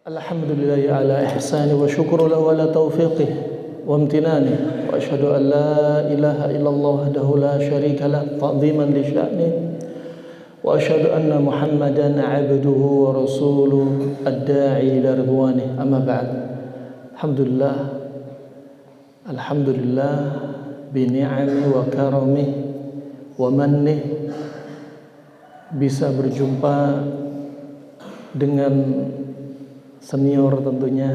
Alhamdulillahi ala ihsani wa syukru lahu ala taufiqih wa amtinani wa ashhadu an la ilaha illallah wahdahu la syarika lah ta'ziman li sya'nih wa ashhadu anna Muhammadan abduhu wa rasuluh ad-da'i ila ridwanih amma ba'd. Alhamdulillah bi ni'ami wa karamih wa mannih bisa berjumpa dengan senior tentunya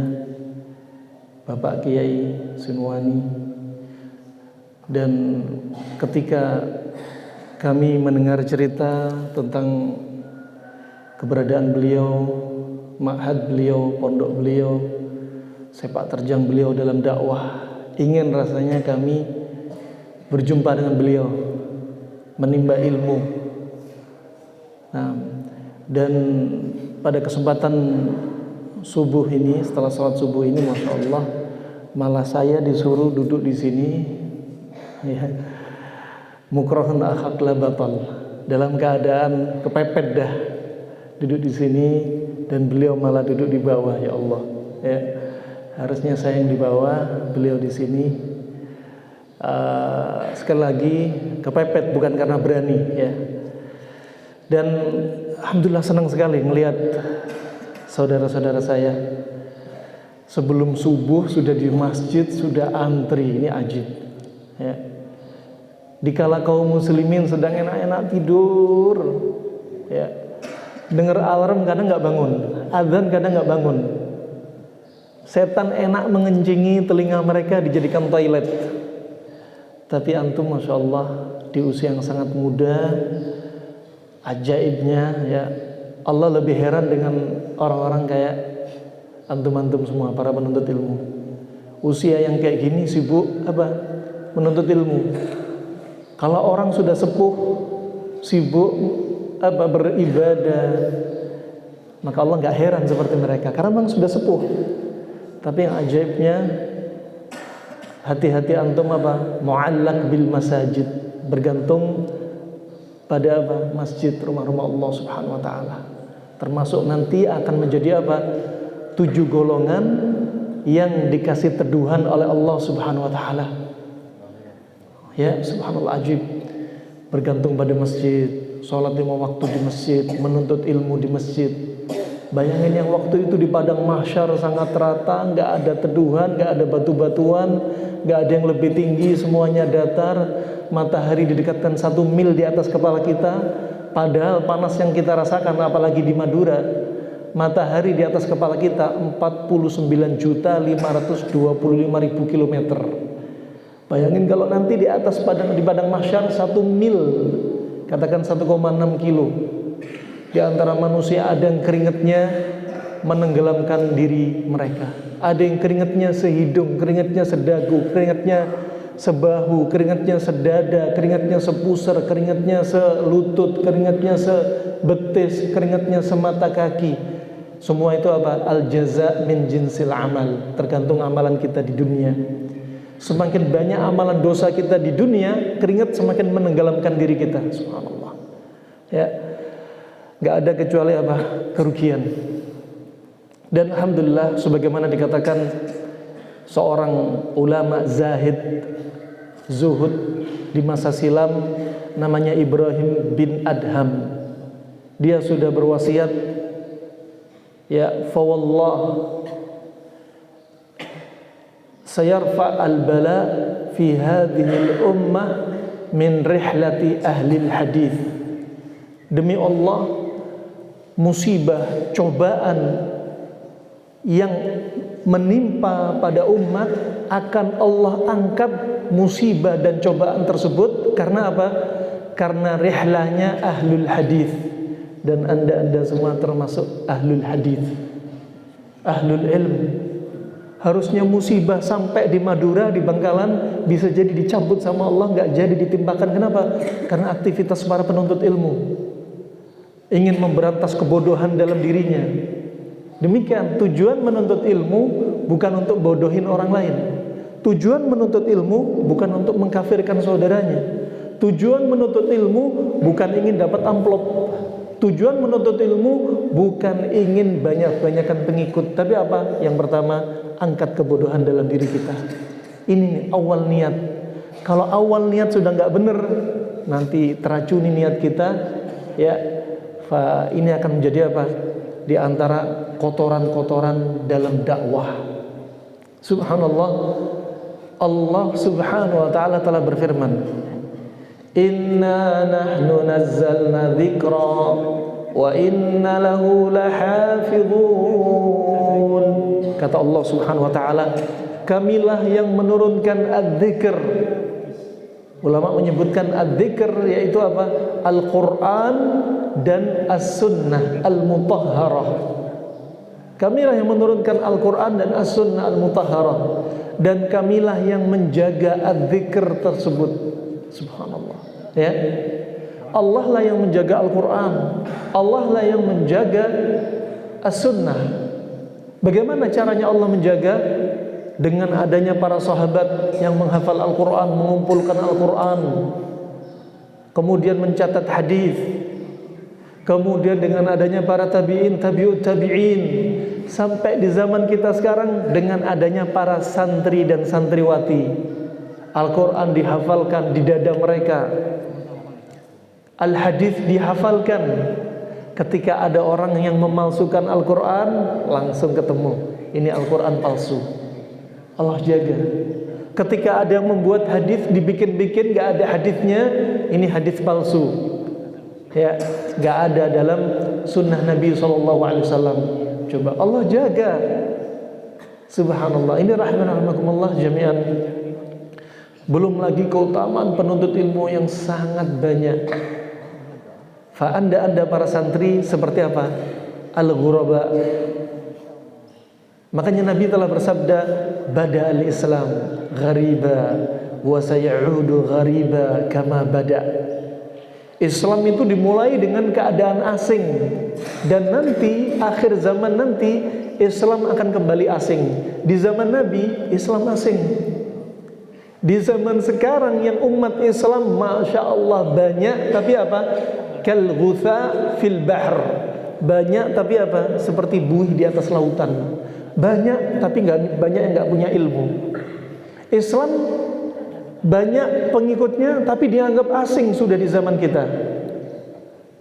Bapak Kiai Sinwani, dan ketika kami mendengar cerita tentang keberadaan beliau, ma'had beliau, pondok beliau, sepak terjang beliau dalam dakwah, ingin rasanya kami berjumpa dengan beliau, menimba ilmu. Nah, dan pada kesempatan subuh ini, setelah sholat subuh ini, masya Allah, malah saya disuruh duduk di sini, ya, mukrahun akhak la batal, dalam keadaan kepepet dah duduk di sini, dan beliau malah duduk di bawah. Ya Allah, ya, harusnya saya yang di bawah, beliau di sini. Sekali lagi kepepet, bukan karena berani, ya. Dan alhamdulillah senang sekali melihat saudara-saudara saya sebelum subuh sudah di masjid, sudah antri. Ini ajib, ya. Dikala kaum muslimin sedang enak-enak tidur, ya, dengar alarm kadang nggak bangun, azan kadang nggak bangun, setan enak mengencingi telinga mereka, dijadikan toilet. Tapi antum masya Allah di usia yang sangat muda, ajaibnya, ya, Allah lebih heran dengan orang-orang kayak antum-antum semua, para penuntut ilmu. Usia yang kayak gini sibuk apa? Menuntut ilmu. Kalau orang sudah sepuh, sibuk apa? Beribadah, maka Allah nggak heran seperti mereka, karena memang sudah sepuh. Tapi yang ajaibnya, hati-hati antum apa? Mu'allaq bil masajid, bergantung pada apa? Masjid, rumah-rumah Allah Subhanahu wa taala. Termasuk nanti akan menjadi apa? 7 golongan yang dikasih teduhan oleh Allah Subhanahu wa taala. Ya, subhanallah, ajib. Bergantung pada masjid, sholat 5 waktu di masjid, menuntut ilmu di masjid. Bayangin yang waktu itu di padang mahsyar sangat rata, nggak ada teduhan, nggak ada batu-batuan, nggak ada yang lebih tinggi, semuanya datar. Matahari didekatkan 1 mil di atas kepala kita. Padahal panas yang kita rasakan, apalagi di Madura, matahari di atas kepala kita 49.525.000 kilometer. Bayangin kalau nanti di atas di padang mahsyar 1 mil, katakan 1,6 kilo. Di antara manusia ada yang keringatnya menenggelamkan diri mereka, ada yang keringatnya sehidung, keringatnya sedagu, keringatnya sebahu, keringatnya sedada, keringatnya sepusar, keringatnya selutut, keringatnya sebetis, keringatnya semata kaki. Semua itu apa? Al jaza min jinsil amal, tergantung amalan kita di dunia. Semakin banyak amalan dosa kita di dunia, keringat semakin menenggelamkan diri kita. Subhanallah, ya, nggak ada kecuali apa? Kerugian. Dan alhamdulillah, sebagaimana dikatakan seorang ulama zahid, zuhud di masa silam, namanya Ibrahim bin Adham. Dia sudah berwasiat, ya, fa wallah sayarfa al-bala fi hadhihi al-ummah min rihlati ahli al-hadith. Demi Allah, musibah, cobaan yang menimpa pada umat akan Allah angkat musibah dan cobaan tersebut karena apa? Karena rihlahnya ahlul hadis. Dan anda semua termasuk ahlul hadis, ahlul ilm. Harusnya musibah sampai di Madura, di Bangkalan, bisa jadi dicabut sama Allah, nggak jadi ditimpakan. Kenapa? Karena aktivitas para penuntut ilmu ingin memberantas kebodohan dalam dirinya. Demikian, tujuan menuntut ilmu bukan untuk bodohin orang lain. Tujuan menuntut ilmu bukan untuk mengkafirkan saudaranya. Tujuan menuntut ilmu bukan ingin dapat amplop. Tujuan menuntut ilmu bukan ingin banyak-banyakan pengikut, tapi apa? Yang pertama, angkat kebodohan dalam diri kita. Ini nih, awal niat. Kalau awal niat sudah nggak benar, nanti teracuni niat kita, ya. Ini akan menjadi apa? Di antara kotoran-kotoran dalam dakwah. Subhanallah, Allah Subhanahu wa taala telah berfirman, "Inna nahnu nazzalna dzikra wa inna lahu lahafizun." Kata Allah Subhanahu wa taala, kamilah yang menurunkan adzikr. Ulama menyebutkan adzikr yaitu apa? Al-Qur'an dan as-sunnah al-mutahharah. Kamilah yang menurunkan Al-Qur'an dan as-sunnah al-mutahharah, dan kamilah yang menjaga adzikr tersebut. Subhanallah, ya. Allah lah yang menjaga Al-Quran, Allah lah yang menjaga As-Sunnah. Bagaimana caranya Allah menjaga? Dengan adanya para sahabat yang menghafal Al-Quran, mengumpulkan Al-Quran, kemudian mencatat hadis, kemudian dengan adanya para tabi'in, tabi'ut tabi'in, sampai di zaman kita sekarang dengan adanya para santri dan santriwati. Al-Quran dihafalkan di dada mereka, Al-Hadis dihafalkan. Ketika ada orang yang memalsukan Al-Quran, langsung ketemu, ini Al-Quran palsu. Allah jaga. Ketika ada yang membuat hadis dibikin-bikin, gak ada hadisnya, ini hadis palsu, ya, gak ada dalam sunnah Nabi SAW. Coba Allah jaga. Subhanallah. Ini rahimahumullah jami'an. Belum lagi keutamaan penuntut ilmu yang sangat banyak. Anda para santri seperti apa? Al-ghuraba. Makanya Nabi telah bersabda, bada al-Islam ghariba wa sayaudu ghariba kama bada. Islam itu dimulai dengan keadaan asing, dan nanti akhir zaman nanti Islam akan kembali asing. Di zaman Nabi Islam asing. Di zaman sekarang yang umat Islam Masya Allah banyak, tapi apa? Kal ghutha fil bahr. Banyak tapi apa? Seperti buih di atas lautan. Banyak tapi banyak yang nggak punya ilmu. Islam banyak pengikutnya tapi dianggap asing sudah di zaman kita.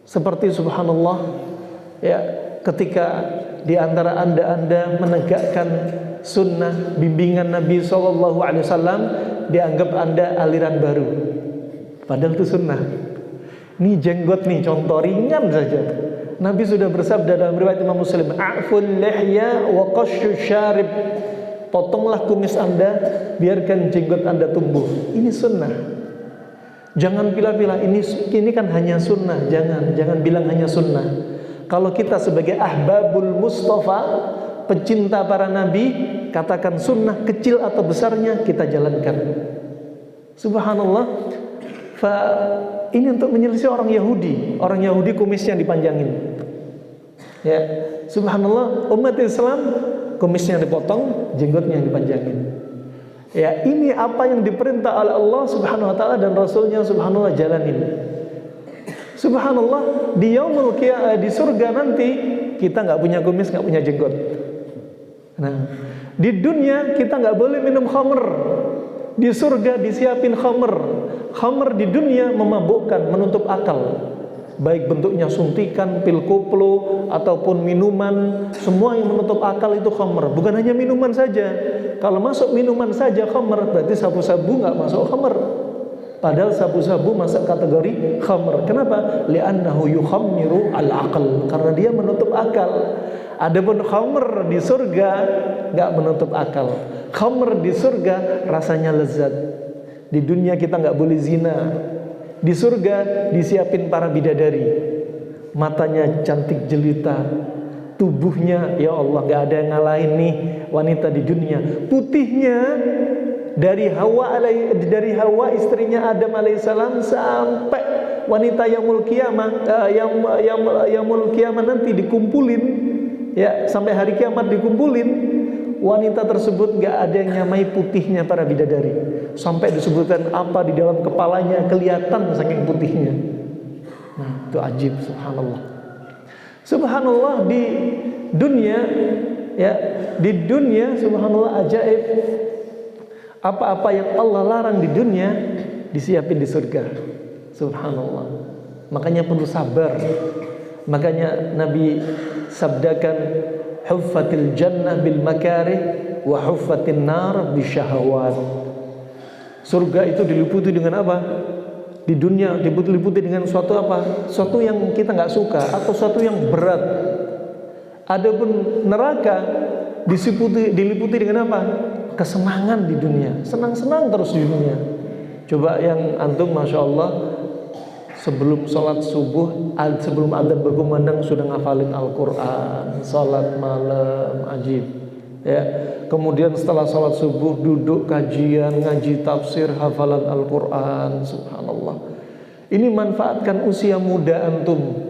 Seperti subhanallah, ya, ketika di antara anda menegakkan sunnah bimbingan Nabi SAW, dianggap anda aliran baru, padahal itu sunnah. Ini jenggot nih, contoh ringan saja. Nabi sudah bersabda dalam riwayat Imam Muslim, a'ful lihya wa qashu syarib. Potonglah kumis anda, biarkan jenggot anda tumbuh. Ini sunnah. Jangan pilih-pilih, ini kan hanya sunnah. Jangan bilang hanya sunnah. Kalau kita sebagai ahbabul Mustafa, pecinta para nabi, katakan sunnah kecil atau besarnya kita jalankan. Subhanallah. Ini untuk menyelisih orang Yahudi. Orang Yahudi kumisnya dipanjangin. Ya, subhanallah, umat Islam kumisnya dipotong, jenggotnya dipanjangin. Ya, ini apa yang diperintah oleh Allah Subhanahu wa taala dan Rasulnya, subhanallah, jalanin. Subhanallah, di yaumul qiyamah, di surga nanti kita nggak punya kumis, nggak punya jenggot. Nah, di dunia kita nggak boleh minum khamr. Di surga disiapin khamr. Khamr di dunia memabukkan, menutup akal. Baik bentuknya suntikan, pil koplo, ataupun minuman, semua yang menutup akal itu khamr. Bukan hanya minuman saja. Kalau masuk minuman saja khamr, berarti sabu-sabu nggak masuk khamr. Padahal sabu-sabu masuk kategori khamr. Kenapa? Li'annahu yukhammiru al-aql. Karena dia menutup akal. Adapun khamr di surga nggak menutup akal. Khamr di surga rasanya lezat. Di dunia kita nggak boleh zina. Di surga disiapin para bidadari. Matanya cantik jelita, tubuhnya ya Allah nggak ada yang ngalahin nih wanita di dunia. Putihnya dari Hawa istrinya Adam alaihissalam sampai wanita yaumul qiyamah nanti dikumpulin, ya, sampai hari kiamat dikumpulin. Wanita tersebut gak ada yang nyamai putihnya para bidadari. Sampai disebutkan apa di dalam kepalanya kelihatan saking putihnya. Nah, itu ajib, subhanallah. Subhanallah, di dunia, ya, di dunia subhanallah ajaib. Apa-apa yang Allah larang di dunia disiapin di surga. Subhanallah. Makanya perlu sabar. Makanya Nabi sabdakan, huffatil jannah bil makarih wa huffatin nar bisyahawat. Surga itu diliputi dengan apa? Di dunia diliputi dengan suatu apa? Suatu yang kita nggak suka atau suatu yang berat. Adapun neraka diliputi dengan apa? Kesenangan di dunia, senang-senang terus di dunia. Coba yang antum, masya Allah, sebelum sholat subuh, sebelum adzan berkumandang sudah ngafalin Al-Quran, sholat malam, ajib, ya. Kemudian setelah sholat subuh duduk kajian, ngaji tafsir, hafalan Al-Quran. Subhanallah. Ini manfaatkan usia muda antum,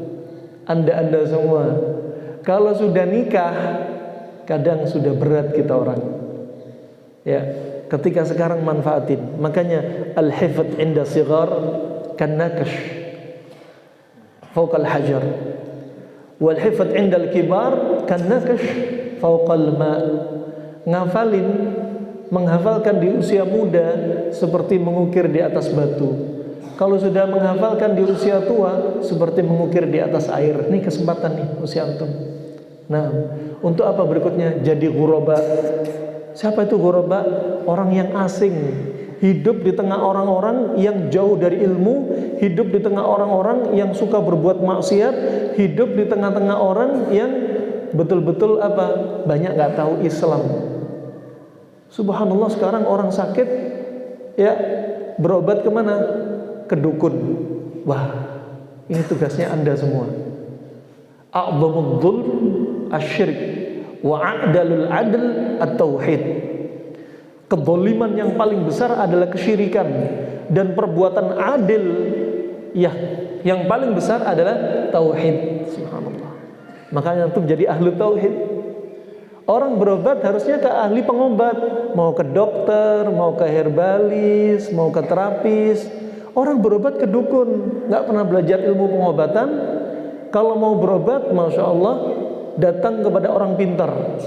anda semua. Kalau sudah nikah, kadang sudah berat kita orang, ya. Ketika sekarang manfaatin. Makanya al-hifdz inda sighar kan nakash fawqa al-hajar, wal hifdz inda al-kibar kan nakash fawqa al-ma'. Menghafalkan di usia muda seperti mengukir di atas batu. Kalau sudah menghafalkan di usia tua seperti mengukir di atas air. Ini kesempatan nih usia antum. Nah, untuk apa berikutnya? Jadi ghuraba. Siapa itu ghuraba? Orang yang asing, hidup di tengah orang-orang yang jauh dari ilmu, hidup di tengah orang-orang yang suka berbuat maksiat, hidup di tengah-tengah orang yang betul-betul apa? Banyak nggak tahu Islam. Subhanallah, sekarang orang sakit, ya, berobat kemana? Ke dukun. Wah, ini tugasnya anda semua. A'dhamud dzulm asy-syirk wa a'dalul 'adl at-tauhid. Kezaliman yang paling besar adalah kesyirikan, dan perbuatan adil, ya, yang paling besar adalah tauhid. Subhanallah. Makanya antum jadi ahli tauhid. Orang berobat harusnya ke ahli pengobat, mau ke dokter, mau ke herbalis, mau ke terapis. Orang berobat ke dukun, nggak pernah belajar ilmu pengobatan. Kalau mau berobat, masya Allah, datang kepada orang pintar.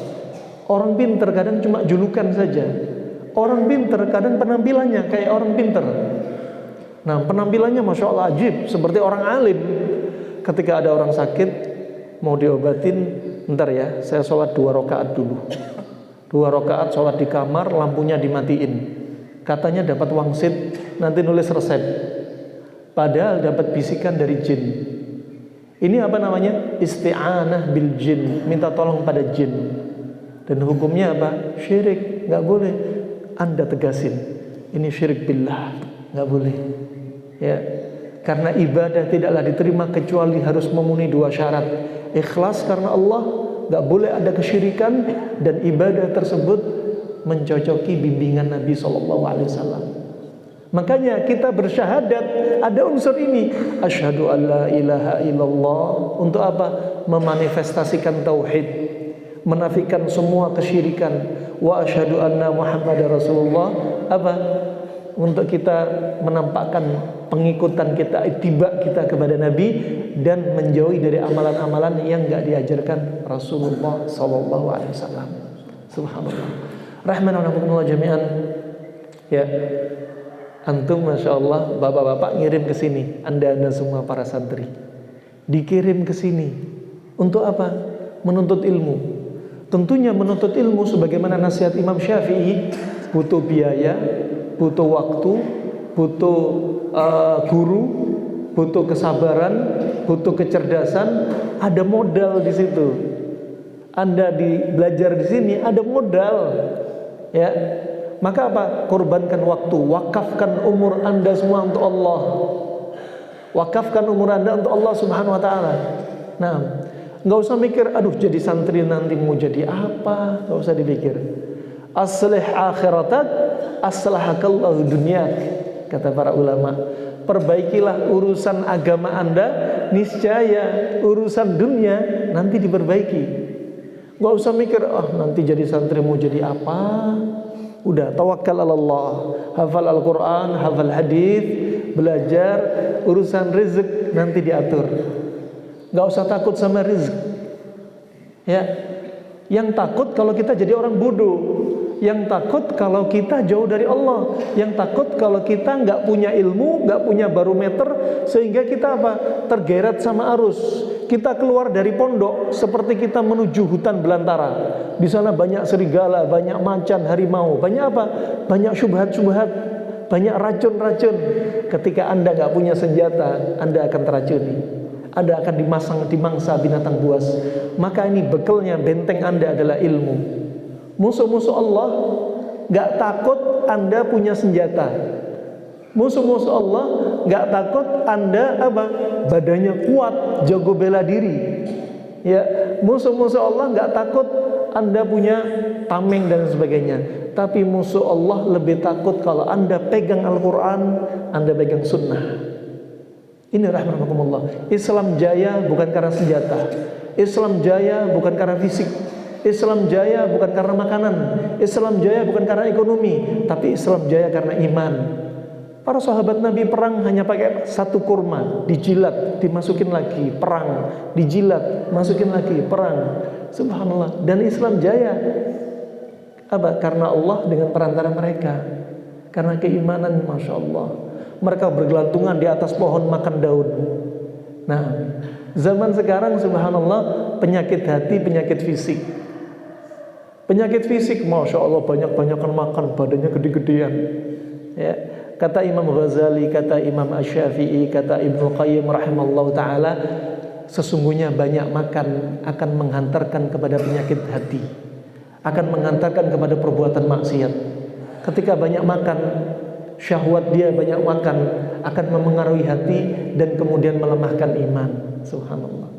Orang pintar kadang cuma julukan saja. Orang pintar kadang penampilannya kayak orang pintar. Nah, penampilannya masya Allah ajib, seperti orang alim. Ketika ada orang sakit, mau diobatin, bentar ya, saya sholat 2 rakaat dulu. 2 rakaat sholat di kamar, lampunya dimatiin. Katanya dapat wangsit, nanti nulis resep. Padahal dapat bisikan dari jin. Ini apa namanya? Isti'anah bil jin, minta tolong pada jin. Dan hukumnya apa? Syirik, nggak boleh. Anda tegasin, ini syirik billah, nggak boleh. Ya, karena ibadah tidaklah diterima kecuali harus memenuhi 2 syarat. Ikhlas karena Allah, nggak boleh ada kesyirikan, dan ibadah tersebut mencocoki bimbingan Nabi SAW. Makanya kita bersyahadat ada unsur ini, asyhadu an la ilaha illallah. Untuk apa? Memanifestasikan tauhid, menafikan semua kesyirikan. Wa asyhadu anna Muhammadar Rasulullah. Apa? Untuk kita menampakkan pengikutan kita, ittiba kita kepada Nabi, dan menjauhi dari amalan-amalan yang enggak diajarkan Rasulullah SAW. Subhanallah. Rahman wa rahmatullah jami'an. Ya, antum masya Allah, bapak-bapak ngirim ke sini, anda semua para santri dikirim ke sini untuk apa? Menuntut ilmu. Tentunya menuntut ilmu sebagaimana nasihat Imam Syafi'i, butuh biaya, butuh waktu, butuh guru, butuh kesabaran, butuh kecerdasan. Ada modal di situ. Anda belajar di sini ada modal, ya. Maka apa? Korbankan waktu, wakafkan umur anda semua untuk Allah. Wakafkan umur anda untuk Allah Subhanahu Wa Taala. Nah, nggak usah mikir, aduh jadi santri nanti mau jadi apa? Nggak usah dipikir. Aslih akhiratak, aslahakallahu dunyak, kata para ulama. Perbaikilah urusan agama anda, niscaya urusan dunia nanti diperbaiki. Nggak usah mikir, nanti jadi santri mau jadi apa? Udah, tawakkal Allah, hafal Al-Quran, hafal hadis, belajar, urusan rezeki nanti diatur. nggak usah takut sama rizki. Ya, yang takut kalau kita jadi orang bodoh, yang takut kalau kita jauh dari Allah, yang takut kalau kita nggak punya ilmu, nggak punya barometer, sehingga kita apa? Tergeret sama arus. Kita keluar dari pondok seperti kita menuju hutan belantara. Di sana banyak serigala, banyak macan, harimau, banyak apa? Banyak syubhat-syubhat, banyak racun-racun. Ketika Anda nggak punya senjata, Anda akan teracuni. Anda akan dimangsa binatang buas. Maka ini bekalnya, benteng Anda adalah ilmu. Musuh-musuh Allah gak takut Anda punya senjata. Musuh-musuh Allah gak takut Anda apa? Badannya kuat, jago bela diri. Ya, musuh-musuh Allah gak takut Anda punya tameng dan sebagainya. Tapi musuh Allah lebih takut kalau Anda pegang Al-Quran, Anda pegang sunnah. Ini rahmatullah. Islam jaya bukan karena senjata. Islam jaya bukan karena fisik. Islam jaya bukan karena makanan. Islam jaya bukan karena ekonomi. Tapi Islam jaya karena iman. Para sahabat Nabi perang hanya pakai satu kurma, dijilat, dimasukin lagi, perang, dijilat, masukin lagi, perang. Subhanallah. Dan Islam jaya apa? Karena Allah dengan perantara mereka. Karena keimanan, Masya Allah. Mereka bergelantungan di atas pohon makan daun. Nah, zaman sekarang subhanallah, penyakit hati, penyakit fisik. Penyakit fisik, Masya Allah, banyak-banyakan makan, badannya gede-gedean. Ya, kata Imam Ghazali, kata Imam Asy-Syafi'i, kata Ibnu Qayyim rahimallahu ta'ala, sesungguhnya banyak makan akan menghantarkan kepada penyakit hati, akan menghantarkan kepada perbuatan maksiat. Ketika banyak makan, syahwat dia banyak makan, akan memengaruhi hati dan kemudian melemahkan iman. Subhanallah.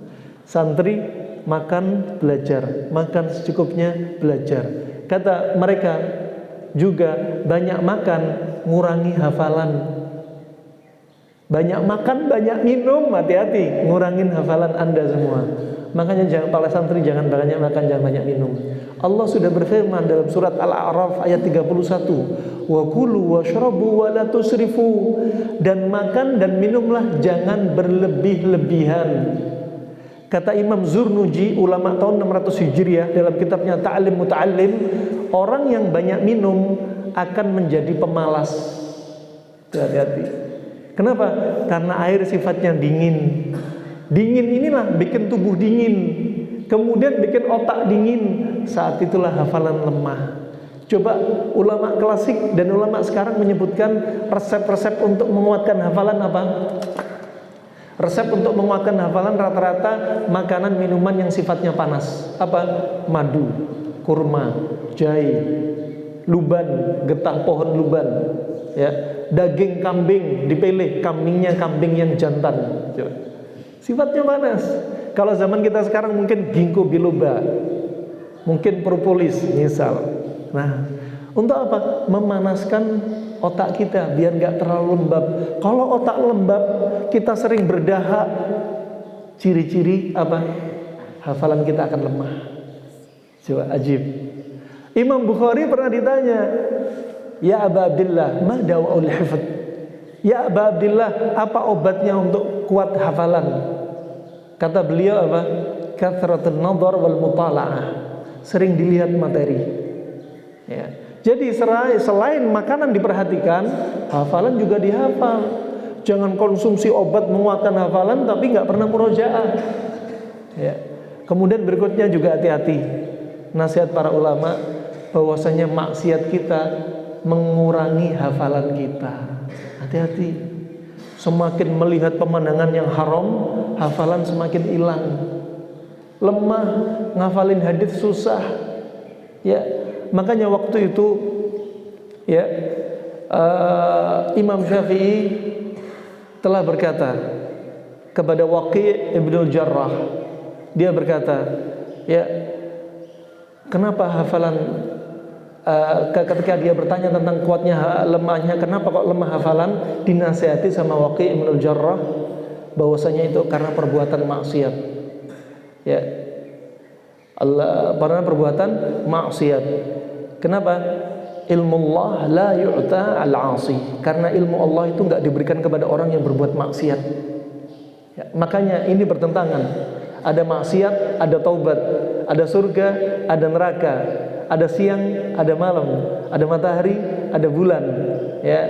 Santri makan belajar, makan secukupnya belajar. Kata mereka juga banyak makan ngurangi hafalan. Banyak makan, banyak minum, hati-hati, ngurangin hafalan Anda semua. Makanya jangan, para santri jangan banyak makan, jangan banyak minum. Allah sudah berfirman dalam surat Al-A'raf ayat 31, wa kulu washrabu wa la tusrifu, dan makan dan minumlah jangan berlebih-lebihan. Kata Imam Zurnuji, ulama tahun 600 Hijriah, dalam kitabnya Ta'lim Muta'allim, orang yang banyak minum akan menjadi pemalas. Hati-hati. Kenapa? Karena air sifatnya dingin. Dingin inilah bikin tubuh dingin, kemudian bikin otak dingin. Saat itulah hafalan lemah. Coba ulama klasik dan ulama sekarang menyebutkan resep-resep untuk menguatkan hafalan apa? Resep untuk menguatkan hafalan rata-rata makanan minuman yang sifatnya panas. Apa? Madu, kurma, jahe, luban, getah pohon luban, ya, daging kambing dipilih, kambingnya kambing yang jantan. Coba. Sifatnya panas. Kalau zaman kita sekarang mungkin ginkgo biloba, mungkin propolis misal. Nah, untuk apa? Memanaskan otak kita biar nggak terlalu lembab. Kalau otak lembab, kita sering berdahak. Ciri-ciri apa? Hafalan kita akan lemah. Coba ajib. Imam Bukhari pernah ditanya, ya Aba Abdillah, ma dawa'ul hifdz? Ya Aba Abdillah, apa obatnya untuk kuat hafalan? Kata beliau apa? Kathratun nadhar wal mutala'ah. Sering dilihat materi. Ya. Jadi selain makanan diperhatikan, hafalan juga dihafal. Jangan konsumsi obat menguatkan hafalan tapi nggak pernah murojaah. Ya. Kemudian berikutnya juga hati-hati. Nasihat para ulama bahwasanya maksiat kita mengurangi hafalan kita. Hati-hati. Semakin melihat pemandangan yang haram, hafalan semakin hilang. Lemah, ngafalin hadis susah. Ya, makanya waktu itu ya Imam Syafi'i telah berkata kepada Waqi' ibnul Jarrah. Dia berkata, ya, kenapa hafalan ketika dia bertanya tentang kuatnya lemahnya, kenapa kok lemah hafalan, dinasihati sama Waqi' ibnul Jarrah bahwasanya itu karena perbuatan maksiat. Ya, karena perbuatan maksiat. Kenapa? Ilmu Allah la yu'ta al-'asi. Karena ilmu Allah itu enggak diberikan kepada orang yang berbuat maksiat. Ya, makanya ini bertentangan. Ada maksiat, ada taubat, ada surga, ada neraka, ada siang, ada malam, ada matahari, ada bulan, ya,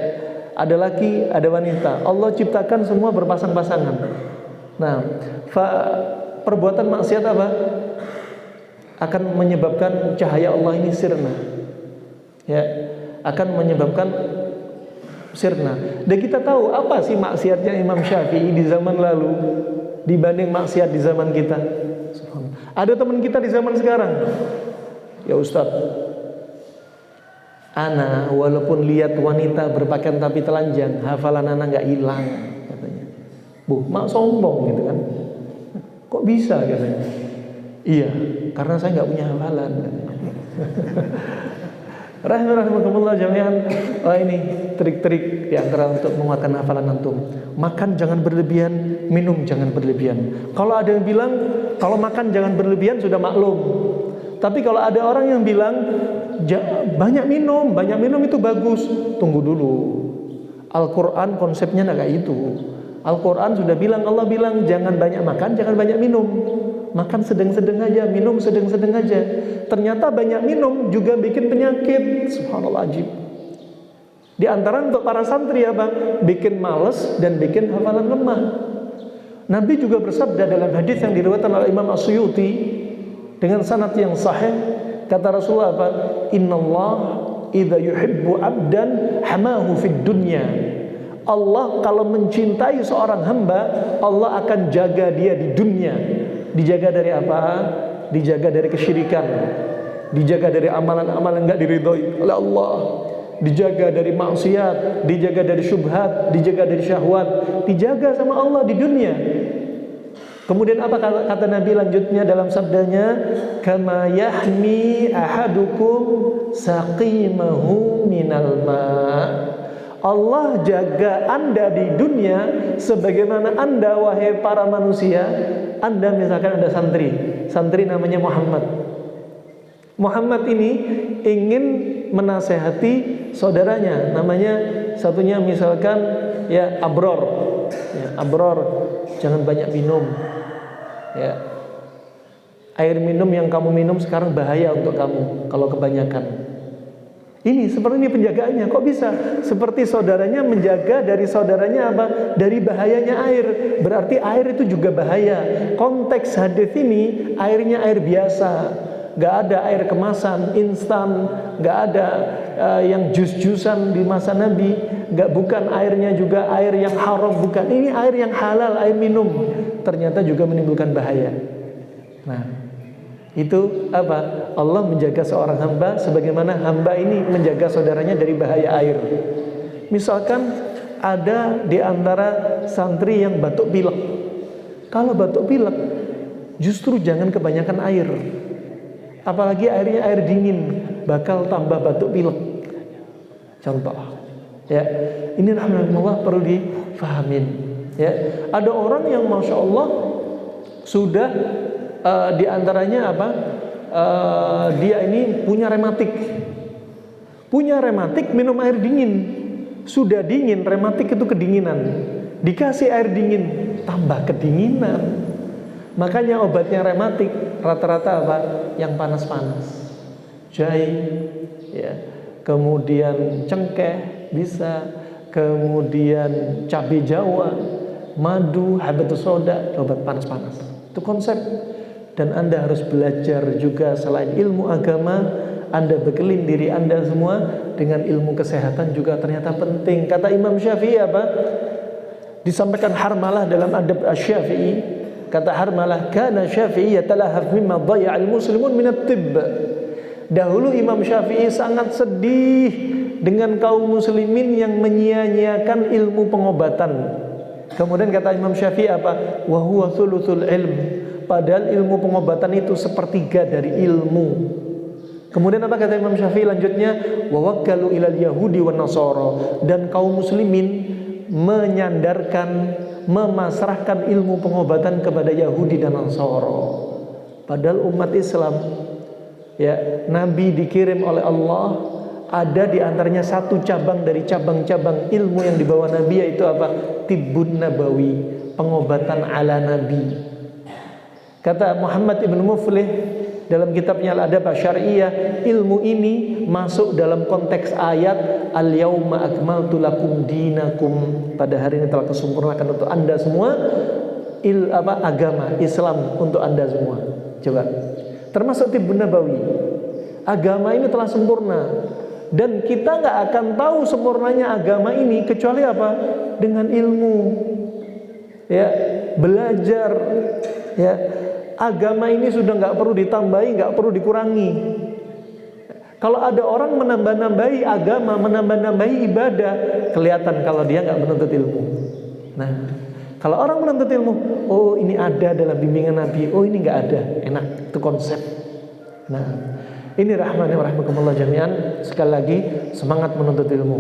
ada laki, ada wanita. Allah ciptakan semua berpasang-pasangan. Nah, perbuatan maksiat apa? Akan menyebabkan cahaya Allah ini sirna, ya, akan menyebabkan sirna. Dan kita tahu apa sih maksiatnya Imam Syafi'i di zaman lalu dibanding maksiat di zaman kita. Ada teman kita di zaman sekarang, ya Ustaz, ana walaupun lihat wanita berpakaian tapi telanjang, hafalan ana nggak hilang, katanya. Bu, mak sombong gitu kan? Kok bisa, katanya? Iya, karena saya nggak punya hafalan, katanya. Rahimahumullah jami'an. Oh, ini trik-trik di antara untuk menguatkan hafalan antum. Makan jangan berlebihan, minum jangan berlebihan. Kalau ada yang bilang kalau makan jangan berlebihan sudah maklum. Tapi kalau ada orang yang bilang banyak minum itu bagus, tunggu dulu. Al-Qur'an konsepnya enggak kayak itu. Al-Qur'an sudah bilang, Allah bilang jangan banyak makan, jangan banyak minum. Makan sedang-sedang aja, minum sedang-sedang aja. Ternyata banyak minum juga bikin penyakit. Subhanallah, ajib. Di antara untuk para santri apa? Bikin males dan bikin hafalan lemah. Nabi juga bersabda dalam hadis yang diriwayatkan oleh Imam As-Suyuti dengan sanad yang sahih, kata Rasulullah apa? Innallah idza yuhibbu 'abdan hamahu fid dunya. Allah kalau mencintai seorang hamba, Allah akan jaga dia di dunia. Dijaga dari apa? Dijaga dari kesyirikan, dijaga dari amalan-amalan enggak diridhoi oleh Allah, dijaga dari maksiat, dijaga dari syubhat, dijaga dari syahwat, dijaga sama Allah di dunia. Kemudian apa kata Nabi lanjutnya dalam sabdanya? Kama yahmi ahadukum saqimahu minal ma'. Allah jaga Anda di dunia sebagaimana Anda, wahai para manusia. Anda misalkan ada santri namanya Muhammad. Muhammad ini ingin menasehati saudaranya, namanya satunya misalkan ya Abror. Ya, Abror, jangan banyak minum. Ya. Air minum yang kamu minum sekarang bahaya untuk kamu kalau kebanyakan. Ini seperti ini penjagaannya. Kok bisa? Seperti saudaranya menjaga dari saudaranya apa? Dari bahayanya air. Berarti air itu juga bahaya. Konteks hadis ini airnya air biasa. Gak ada air kemasan, instan. Gak ada yang jus-jusan di masa Nabi. Bukan airnya juga air yang haram. Bukan. Ini air yang halal, air minum. Ternyata juga menimbulkan bahaya. Nah, itu apa? Allah menjaga seorang hamba sebagaimana hamba ini menjaga saudaranya dari bahaya air. Misalkan ada di antara santri yang batuk pilek. Kalau batuk pilek, justru jangan kebanyakan air. Apalagi airnya air dingin, bakal tambah batuk pilek. Contoh, ya, ini rahmatullah perlu difahamin. Ya, ada orang yang masya Allah sudah di antaranya apa? Dia ini punya rematik minum air dingin. Sudah dingin, rematik itu kedinginan. Dikasih air dingin, tambah kedinginan. Makanya obatnya rematik rata-rata apa? Yang panas-panas. Jahe, ya. Kemudian cengkeh bisa, kemudian cabai Jawa, madu, habatus soda, obat panas-panas. Itu konsep. Dan Anda harus belajar juga selain ilmu agama, Anda bekelin diri Anda semua dengan ilmu kesehatan juga ternyata penting. Kata Imam Syafi'i apa? Disampaikan Harmalah dalam adab Asy-Syafi'i. Kata Harmalah, kana Syafi'i yatalahaf mimma dhaya'al muslimun min at-tibb. Dahulu Imam Syafi'i sangat sedih dengan kaum muslimin yang menyia-nyiakan ilmu pengobatan. Kemudian kata Imam Syafi'i apa? Wa huwa thuluthul ilm. Padahal ilmu pengobatan itu sepertiga dari ilmu. Kemudian apa kata Imam Syafi'i lanjutnya? Wa wakkalu ilal yahudi wan nasara. Dan kaum muslimin menyandarkan, memasrahkan ilmu pengobatan kepada Yahudi dan Nasara. Padahal umat Islam, ya, Nabi dikirim oleh Allah, ada di antaranya satu cabang dari cabang-cabang ilmu yang dibawa Nabi, yaitu apa? Tibbun Nabawi, pengobatan ala nabi. Kata Muhammad ibn Muflih dalam kitabnya Al-Adab Asy-Syar'iyyah, ilmu ini masuk dalam konteks ayat al-yauma akmaltu lakum dinakum, pada hari ini telah kesempurnakan untuk Anda semua agama Islam untuk Anda semua. Coba, termasuk Tibbun Nabawi, agama ini telah sempurna dan kita nggak akan tahu sempurnanya agama ini kecuali apa? Dengan ilmu, ya, belajar, ya. Agama ini sudah nggak perlu ditambahi, nggak perlu dikurangi. Kalau ada orang menambah-nambahi agama, menambah-nambahi ibadah, kelihatan kalau dia nggak menuntut ilmu. Nah, kalau orang menuntut ilmu, oh ini ada dalam bimbingan Nabi, oh ini nggak ada, enak, itu konsep. Nah, ini rahmani wa rahmakumullah jami'an. Sekali lagi, semangat menuntut ilmu,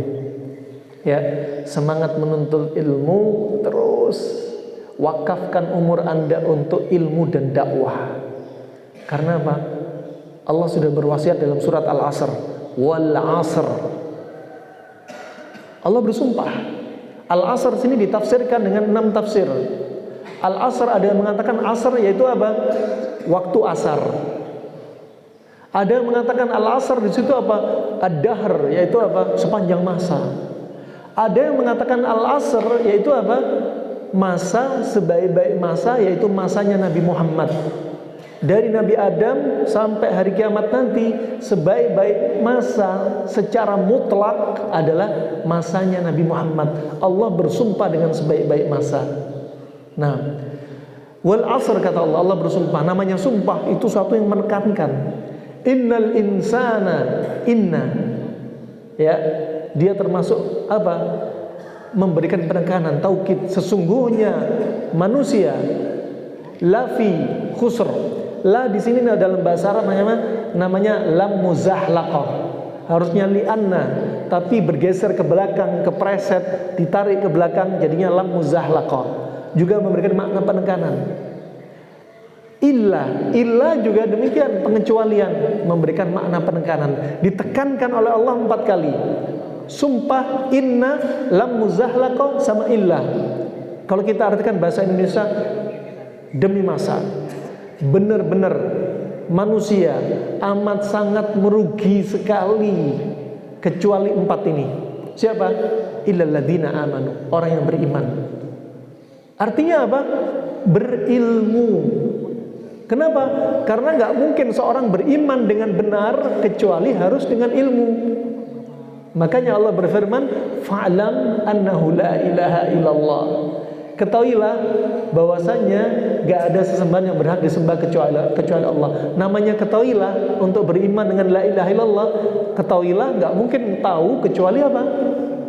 ya, semangat menuntut ilmu terus. Wakafkan umur Anda untuk ilmu dan dakwah. Karena apa? Allah sudah berwasiat dalam surat Al-Asr, wal 'asr. Allah bersumpah. Al-Asr sini ditafsirkan dengan 6 tafsir. Al-Asr ada yang mengatakan asr yaitu apa? Waktu asar. Ada yang mengatakan al-asr di situ apa? Ad-dahr yaitu apa? Sepanjang masa. Ada yang mengatakan al-asr yaitu apa? Masa sebaik-baik masa, yaitu masanya Nabi Muhammad. Dari Nabi Adam sampai hari kiamat nanti, sebaik-baik masa secara mutlak adalah masanya Nabi Muhammad. Allah bersumpah dengan sebaik-baik masa. Nah, wal asr kata Allah, Allah bersumpah. Namanya sumpah itu suatu yang menekankan. Innal insana, inna, ya, dia termasuk apa? Memberikan penekanan, taukid. Sesungguhnya manusia lafi khusr. La di sini dalam bahasa Arab namanya lam muzahlaqah. Harusnya li'anna, tapi bergeser ke belakang, kepreset, ditarik ke belakang, jadinya lam muzahlaqah. Juga memberikan makna penekanan. Illa juga demikian, pengecualian, memberikan makna penekanan. Ditekankan oleh Allah 4 kali. Sumpah, inna, lam muzahlaqah sama illah. Kalau kita artikan bahasa Indonesia, demi masa. Benar-benar manusia amat sangat merugi sekali kecuali 4 ini. Siapa? Illal ladzina amanu, orang yang beriman. Artinya apa? Berilmu. Kenapa? Karena nggak mungkin seorang beriman dengan benar kecuali harus dengan ilmu. Makanya Allah berfirman, fa'lam annahu la ilaha illallah. Ketahuilah bahwasanya gak ada sesembahan yang berhak disembah kecuali Allah. Namanya ketahuilah, untuk beriman dengan la ilaha illallah, ketahuilah gak mungkin tahu kecuali apa?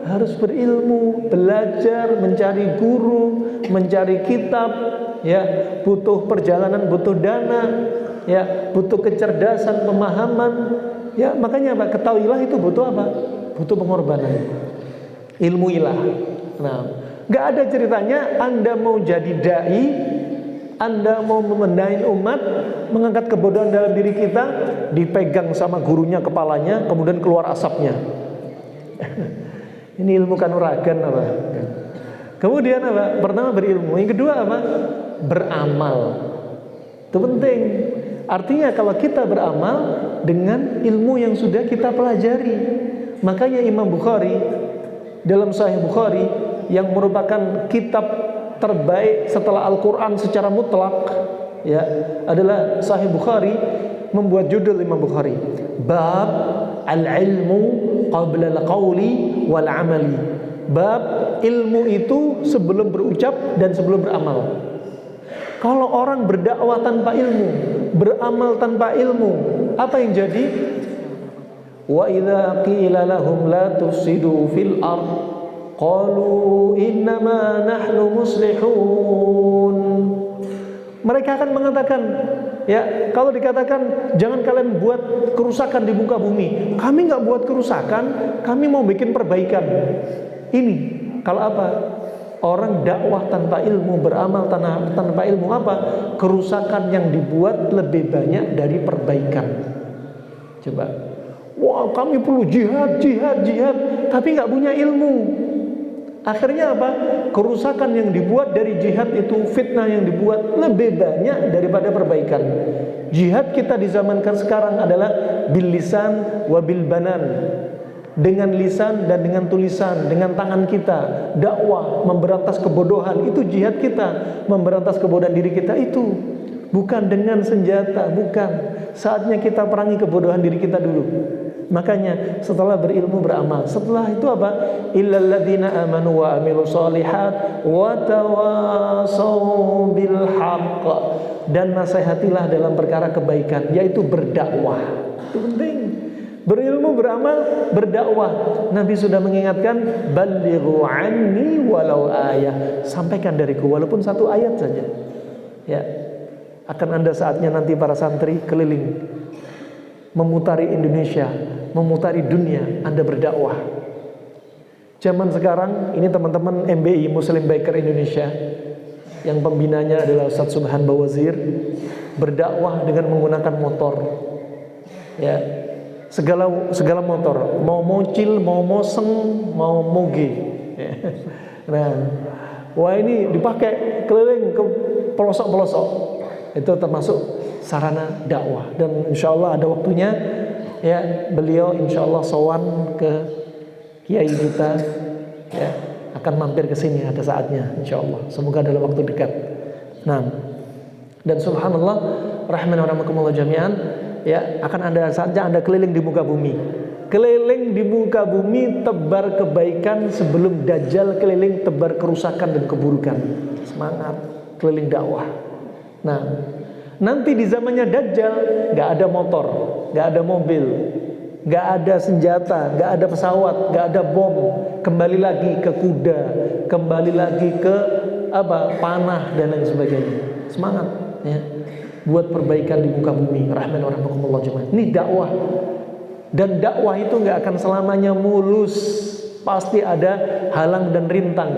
Harus berilmu, belajar, mencari guru, mencari kitab, ya, butuh perjalanan, butuh dana, ya, butuh kecerdasan, pemahaman, ya. Makanya apa? Ketahuilah itu butuh apa? Butuh pengorbanan. Ilmuilah. Nah, gak ada ceritanya Anda mau jadi dai, Anda mau memendahin umat, mengangkat kebodohan dalam diri kita, dipegang sama gurunya kepalanya, kemudian keluar asapnya. Ini ilmu kanuragan apa? Kemudian apa? Pertama berilmu, yang kedua apa? Beramal. Itu penting. Artinya kalau kita beramal dengan ilmu yang sudah kita pelajari. Makanya Imam Bukhari dalam Sahih Bukhari yang merupakan kitab terbaik setelah Al-Quran secara mutlak, ya, adalah Sahih Bukhari, membuat judul Imam Bukhari, bab al-ilmu qabla al-qawli wal-amali. Bab ilmu itu sebelum berucap dan sebelum beramal. Kalau orang berdakwah tanpa ilmu, beramal tanpa ilmu, apa yang jadi? Wa idza qila lahum la tufsidu fil ard qalu innama nahnu muslihun. Mereka akan mengatakan, ya, kalau dikatakan jangan kalian buat kerusakan di muka bumi, kami nggak buat kerusakan, kami mau bikin perbaikan. Ini kalau apa? Orang dakwah tanpa ilmu, beramal tanpa ilmu, apa? Kerusakan yang dibuat lebih banyak dari perbaikan. Coba, wah, kami perlu jihad, tapi nggak punya ilmu. Akhirnya apa? Kerusakan yang dibuat dari jihad itu, fitnah yang dibuat lebih banyak daripada perbaikan. Jihad kita di zaman sekarang adalah bil lisan wa bil banan. Dengan lisan dan dengan tulisan, dengan tangan kita, dakwah memberantas kebodohan, itu jihad kita, memberantas kebodohan diri kita itu. Bukan dengan senjata, bukan. Saatnya kita perangi kebodohan diri kita dulu. Makanya setelah berilmu beramal. Setelah itu apa? Illal ladzina amanu wa amilus solihat wa tawassaw bil haqq. Dan nasihatilah dalam perkara kebaikan, yaitu berdakwah. Itu penting. Berilmu, beramal, berdakwah. Nabi sudah mengingatkan, ballighu anni walau ayah. Sampaikan dariku walaupun satu ayat saja. Ya. Akan ada saatnya nanti para santri keliling memutari Indonesia, memutari dunia, Anda berdakwah. Zaman sekarang ini teman-teman MBI, Muslim Biker Indonesia, yang pembinanya adalah Ustaz Subhan Bawazir, berdakwah dengan menggunakan motor. Ya, segala motor, mau mocil, mau moseng, mau moge. Ya. Nah, wah ini dipakai keliling ke pelosok-pelosok. Itu termasuk sarana dakwah. Dan insya Allah ada waktunya ya, beliau insya Allah sowan ke kiai kita ya, akan mampir ke sini, ada saatnya insya Allah, semoga dalam waktu dekat. Nah, dan subhanallah rahman wa rahmakumullah jami'an ya, akan ada saatnya Anda keliling di muka bumi. Keliling di muka bumi, tebar kebaikan sebelum Dajjal keliling tebar kerusakan dan keburukan. Semangat keliling dakwah. Nah, nanti di zamannya Dajjal gak ada motor, gak ada mobil, gak ada senjata, gak ada pesawat, gak ada bom. Kembali lagi ke kuda, kembali lagi ke apa, panah dan lain sebagainya. Semangat ya, buat perbaikan di muka bumi. Rahman wa rahmakumullah jemaah. Ini dakwah. Dan dakwah itu gak akan selamanya mulus, pasti ada halang dan rintang.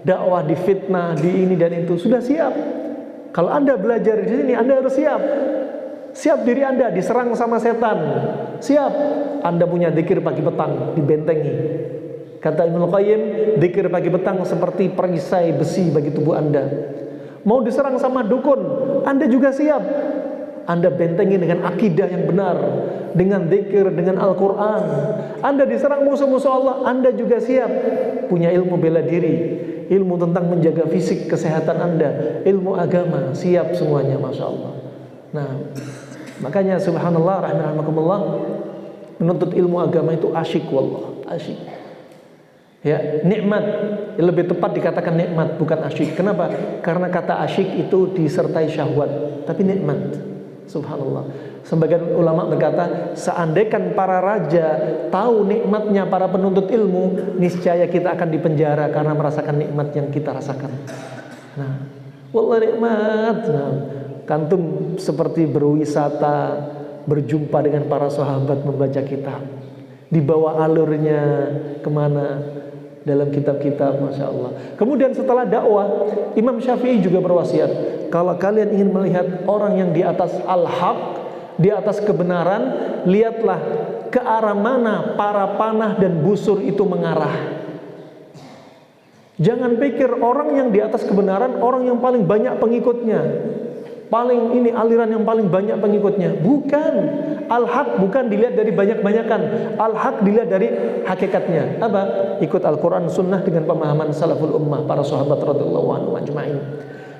Dakwah difitnah, di ini dan itu, sudah siap. Kalau Anda belajar di sini, Anda harus siap. Siap diri Anda diserang sama setan. Siap. Anda punya zikir pagi petang, dibentengi. Kata Ibnu Qayyim, zikir pagi petang seperti perisai besi bagi tubuh Anda. Mau diserang sama dukun, Anda juga siap. Anda bentengi dengan akidah yang benar, dengan zikir, dengan Al-Quran. Anda diserang musuh-musuh Allah, Anda juga siap. Punya ilmu bela diri, ilmu tentang menjaga fisik kesehatan Anda, ilmu agama, siap semuanya, Masya Allah. Nah, makanya subhanallah rahimahumullah, menuntut ilmu agama itu asyik, wallah, asyik. Ya, nikmat, lebih tepat dikatakan nikmat, bukan asyik. Kenapa? Karena kata asyik itu disertai syahwat, tapi nikmat. Subhanallah. Sebagian ulama berkata, seandainya para raja tahu nikmatnya para penuntut ilmu, niscaya kita akan dipenjara karena merasakan nikmat yang kita rasakan. Nah, wallah nikmat. Nah, kantum seperti berwisata, berjumpa dengan para sahabat, membaca kitab, dibawa alurnya kemana dalam kitab-kitab, Masya Allah. Kemudian setelah dakwah, Imam Syafi'i juga berwasiat, kalau kalian ingin melihat orang yang di atas al-haq, di atas kebenaran, lihatlah ke arah mana para panah dan busur itu mengarah. Jangan pikir orang yang di atas kebenaran orang yang paling banyak pengikutnya, paling ini aliran yang paling banyak pengikutnya. Bukan. Al-haq bukan dilihat dari banyak-banyakan. Al-haq dilihat dari hakikatnya. Apa? Ikut Al-Quran Sunnah dengan pemahaman salaful ummah, para sahabat radhiyallahu anhum ajma'in.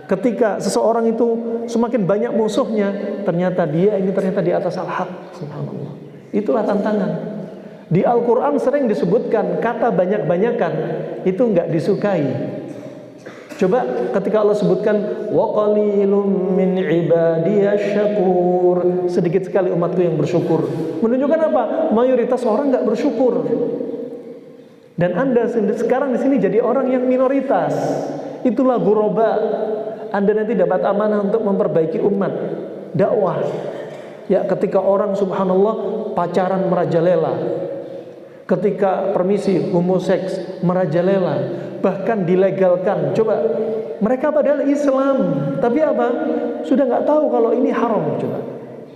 Ketika seseorang itu semakin banyak musuhnya, ternyata dia ini ternyata di atas al-haq. Subhanallah. Itulah tantangan. Di Al-Quran sering disebutkan kata banyak-banyakan itu enggak disukai. Coba ketika Allah sebutkan wa qalilum min ibadiyasy syakur, sedikit sekali umatku yang bersyukur, menunjukkan apa? Mayoritas orang enggak bersyukur. Dan Anda sekarang di sini jadi orang yang minoritas. Itulah ghuraba. Anda nanti dapat amanah untuk memperbaiki umat, dakwah. Ya, ketika orang subhanallah pacaran merajalela, ketika permisi homoseks merajalela, bahkan dilegalkan. Coba, mereka padahal Islam, tapi apa? Sudah nggak tahu kalau ini haram. Coba.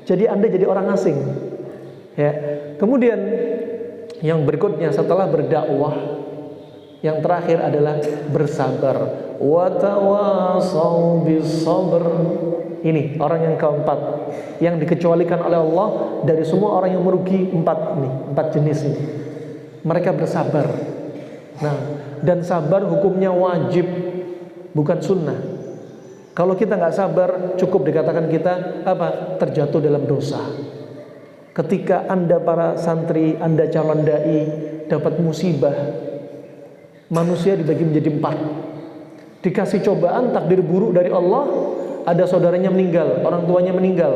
Jadi Anda jadi orang asing. Ya. Kemudian yang berikutnya setelah berdakwah, Yang terakhir adalah bersabar. Wa tawasau bis sabr. Ini orang yang keempat yang dikecualikan oleh Allah dari semua orang yang merugi, empat jenis ini. Mereka bersabar. Nah, dan sabar hukumnya wajib, bukan sunnah. Kalau kita nggak sabar, cukup dikatakan kita terjatuh dalam dosa. Ketika Anda para santri, Anda calon dai dapat musibah, manusia dibagi menjadi 4. Dikasih cobaan, takdir buruk dari Allah, ada saudaranya meninggal, orang tuanya meninggal,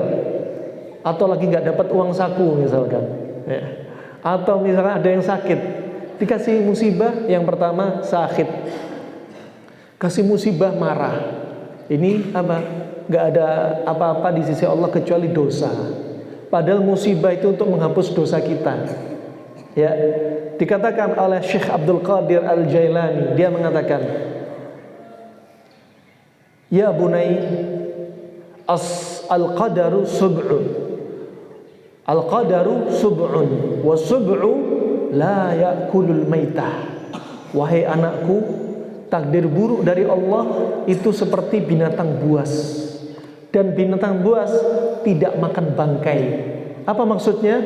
atau lagi nggak dapat uang saku misalkan, ya. Atau misalkan ada yang sakit, dikasih musibah. Yang pertama sakit, kasih musibah marah. Ini nggak ada apa-apa di sisi Allah kecuali dosa. Padahal musibah itu untuk menghapus dosa kita. Ya, dikatakan oleh Syekh Abdul Qadir Al-Jailani, dia mengatakan, ya bunai, al-qadaru sub'un. Al-qadaru sub'un wa sub'u la ya'kulul maitah. Wahai anakku, takdir buruk dari Allah itu seperti binatang buas, dan binatang buas tidak makan bangkai. Apa maksudnya?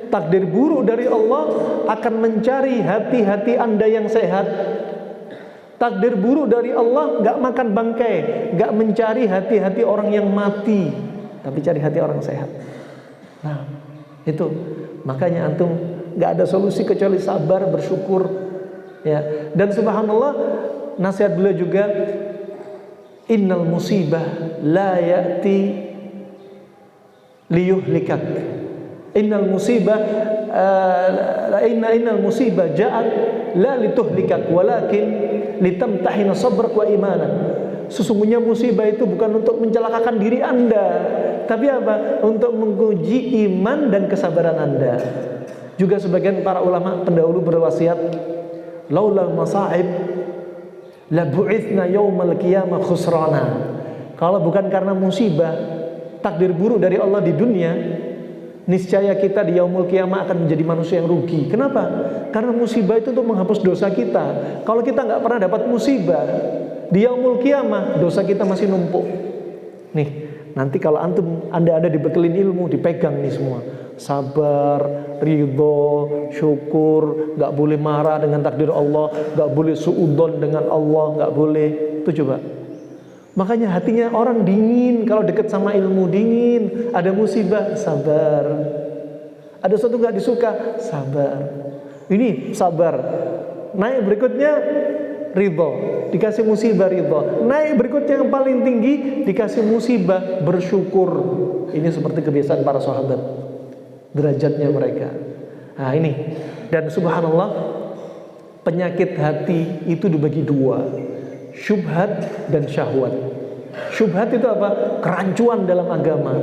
Takdir buruk dari Allah akan mencari hati-hati Anda yang sehat. Takdir buruk dari Allah gak makan bangkai, gak mencari hati-hati orang yang mati, tapi cari hati orang sehat. Nah, itu makanya antum gak ada solusi kecuali sabar, bersyukur, ya. Dan subhanallah, nasihat beliau juga, innal musibah la ya'ti liyuhlikak. Innal musibah innal musibah ja'at la lituhlikak walakin litamtahina sabrak wa imanan. Sesungguhnya musibah itu bukan untuk mencelakakan diri Anda, tapi untuk menguji iman dan kesabaran Anda. Juga sebagian para ulama pendahulu berwasiat, laulal masa'ib la bu'ithna yaumal qiyamah khusrana. Kalau bukan karena musibah, takdir buruk dari Allah di dunia, niscaya kita di yaumul qiyamah akan menjadi manusia yang rugi. Kenapa? Karena musibah itu untuk menghapus dosa kita. Kalau kita nggak pernah dapat musibah, di yaumul qiyamah dosa kita masih numpuk. Nih, nanti kalau Anda dibekelin ilmu, dipegang nih semua. Sabar, ridho, syukur, nggak boleh marah dengan takdir Allah, nggak boleh suudzon dengan Allah, nggak boleh. Itu coba. Makanya hatinya orang dingin kalau dekat sama ilmu, dingin. Ada musibah, sabar. Ada sesuatu nggak disuka, sabar. Ini sabar. Naik berikutnya ridho, dikasih musibah ridho. Naik berikutnya yang paling tinggi, dikasih musibah bersyukur. Ini seperti kebiasaan para sahabat, derajatnya mereka. Nah ini, dan subhanallah, penyakit hati itu dibagi 2, syubhat dan syahwat. Syubhat itu apa? Kerancuan dalam agama.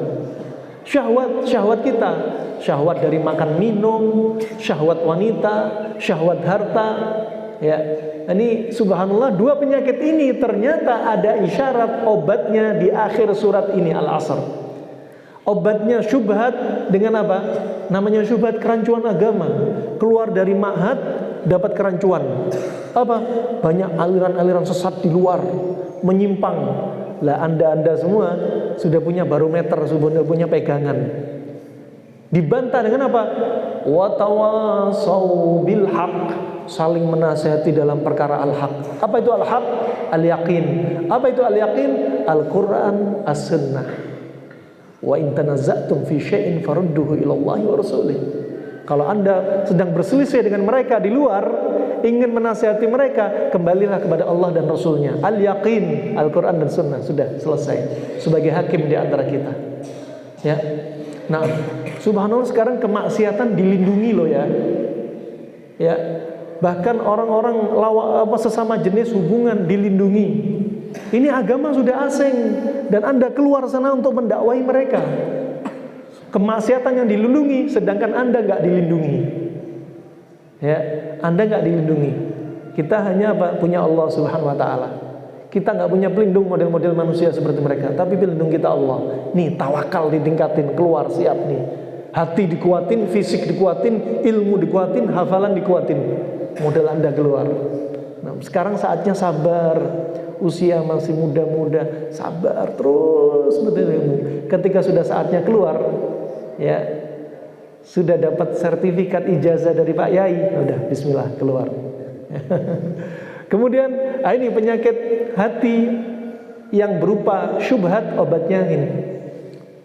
Syahwat kita, syahwat dari makan minum, syahwat wanita, syahwat harta. Ya, ini subhanallah, 2 penyakit ini ternyata ada isyarat obatnya di akhir surat ini, Al-Asr. Obatnya syubhat dengan apa? Namanya syubhat, kerancuan agama. Keluar dari ma'had dapat kerancuan. Apa? Banyak aliran-aliran sesat di luar, menyimpang. Lah Anda semua sudah punya barometer, sudah punya pegangan. Dibantah dengan apa? Wa tawasau bil haq, saling menasihati dalam perkara al-haq. Apa itu al-haq? Al-yaqin. Apa itu al-yaqin? Al-Qur'an, as-sunnah. Wa in tanazza'tum fi syai'in farudduhu ila Allahi wa rasulih. Kalau Anda sedang berselisih dengan mereka di luar, ingin menasihati mereka, kembalilah kepada Allah dan Rasulnya. Al-yaqin, Al-Quran dan Sunnah. Sudah selesai. Sebagai hakim di antara kita. Ya. Nah, subhanallah, sekarang kemaksiatan dilindungi loh ya. Ya. Bahkan orang-orang sesama jenis hubungan dilindungi. Ini agama sudah asing, dan Anda keluar sana untuk mendakwahi mereka. Kemaksiatan yang dilindungi, sedangkan Anda nggak dilindungi. Ya, Anda nggak dilindungi. Kita hanya punya Allah Subhanahu Wa Taala. Kita nggak punya pelindung model-model manusia seperti mereka, tapi pelindung kita Allah. Nih, tawakal ditingkatin, keluar siap nih. Hati dikuatin, fisik dikuatin, ilmu dikuatin, hafalan dikuatin. Model Anda keluar. Nah, sekarang saatnya sabar. Usia masih muda-muda, sabar terus betul ilmu. Ketika sudah saatnya keluar, ya sudah dapat sertifikat ijazah dari Pak Yai, udah Bismillah keluar. Kemudian ini penyakit hati yang berupa syubhat, obatnya ini.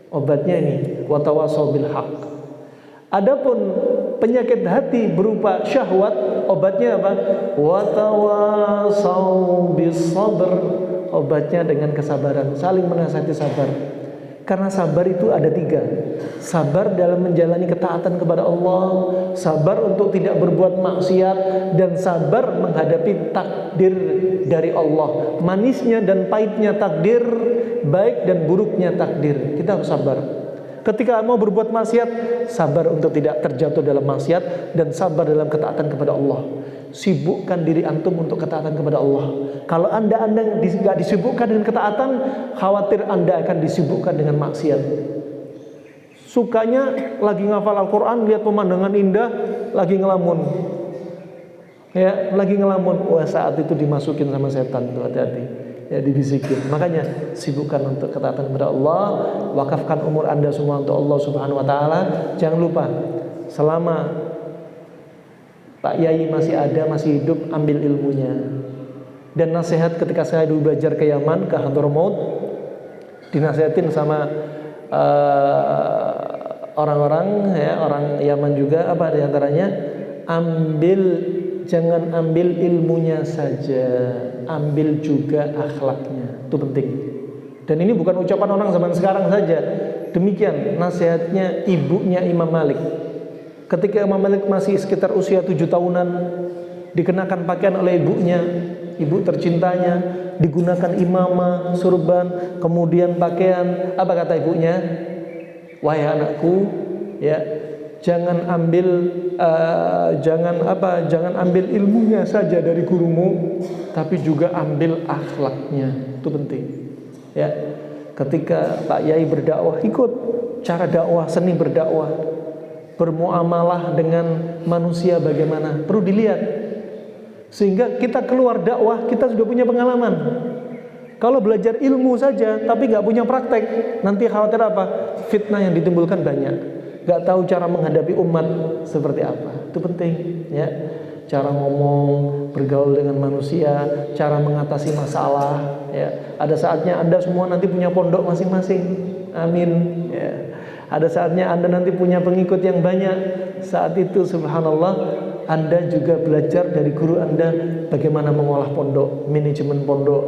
Obatnya ini watawasau bil haq. Adapun penyakit hati berupa syahwat, obatnya apa? Watawasau bis sabr. Obatnya dengan kesabaran, saling menasihati sabar. Karena sabar itu ada 3. Sabar dalam menjalani ketaatan kepada Allah, sabar untuk tidak berbuat maksiat, dan sabar menghadapi takdir dari Allah. Manisnya dan pahitnya takdir, baik dan buruknya takdir, kita harus sabar. Ketika mau berbuat maksiat, sabar untuk tidak terjatuh dalam maksiat, dan sabar dalam ketaatan kepada Allah. Sibukkan diri antum untuk ketaatan kepada Allah. Kalau anda tidak disibukkan dengan ketaatan, khawatir anda akan disibukkan dengan maksiat. Sukanya lagi ngafal Al-Quran, lihat pemandangan indah, lagi ngelamun. Ya, lagi ngelamun. Wah, saat itu dimasukin sama setan tuh, hati-hati. Ya, dibisikin. Makanya sibukkan untuk ketaatan kepada Allah, wakafkan umur anda semua untuk Allah Subhanahu wa taala. Jangan lupa, selama Pak Yai masih ada, masih hidup, ambil ilmunya. Dan nasihat ketika saya dulu belajar ke Yaman, ke Hadramaut, dinasihatin sama orang-orang, ya, orang Yaman juga, apa diantaranya, jangan ambil ilmunya saja, ambil juga akhlaknya. Itu penting. Dan ini bukan ucapan orang zaman sekarang saja. Demikian nasihatnya ibunya Imam Malik. Ketika Imam Malik masih sekitar usia 7 tahunan, dikenakan pakaian oleh ibunya, ibu tercintanya, digunakan imamah, surban, kemudian pakaian. Apa kata ibunya? Wahai anakku, ya, jangan ambil ilmunya saja dari gurumu, tapi juga ambil akhlaknya. Itu penting. Ya, ketika Pak Yai berdakwah, ikut cara dakwah, seni berdakwah, bermuamalah dengan manusia bagaimana, perlu dilihat. Sehingga kita keluar dakwah, kita sudah punya pengalaman. Kalau belajar ilmu saja tapi nggak punya praktek, nanti khawatir apa? Fitnah yang ditimbulkan banyak. Nggak tahu cara menghadapi umat seperti apa. Itu penting, ya. Cara ngomong, bergaul dengan manusia, cara mengatasi masalah, ya. Ada saatnya Anda semua nanti punya pondok masing-masing. Amin, ya. Ada saatnya Anda nanti punya pengikut yang banyak. Saat itu subhanallah, Anda juga belajar dari guru Anda bagaimana mengolah pondok, manajemen pondok,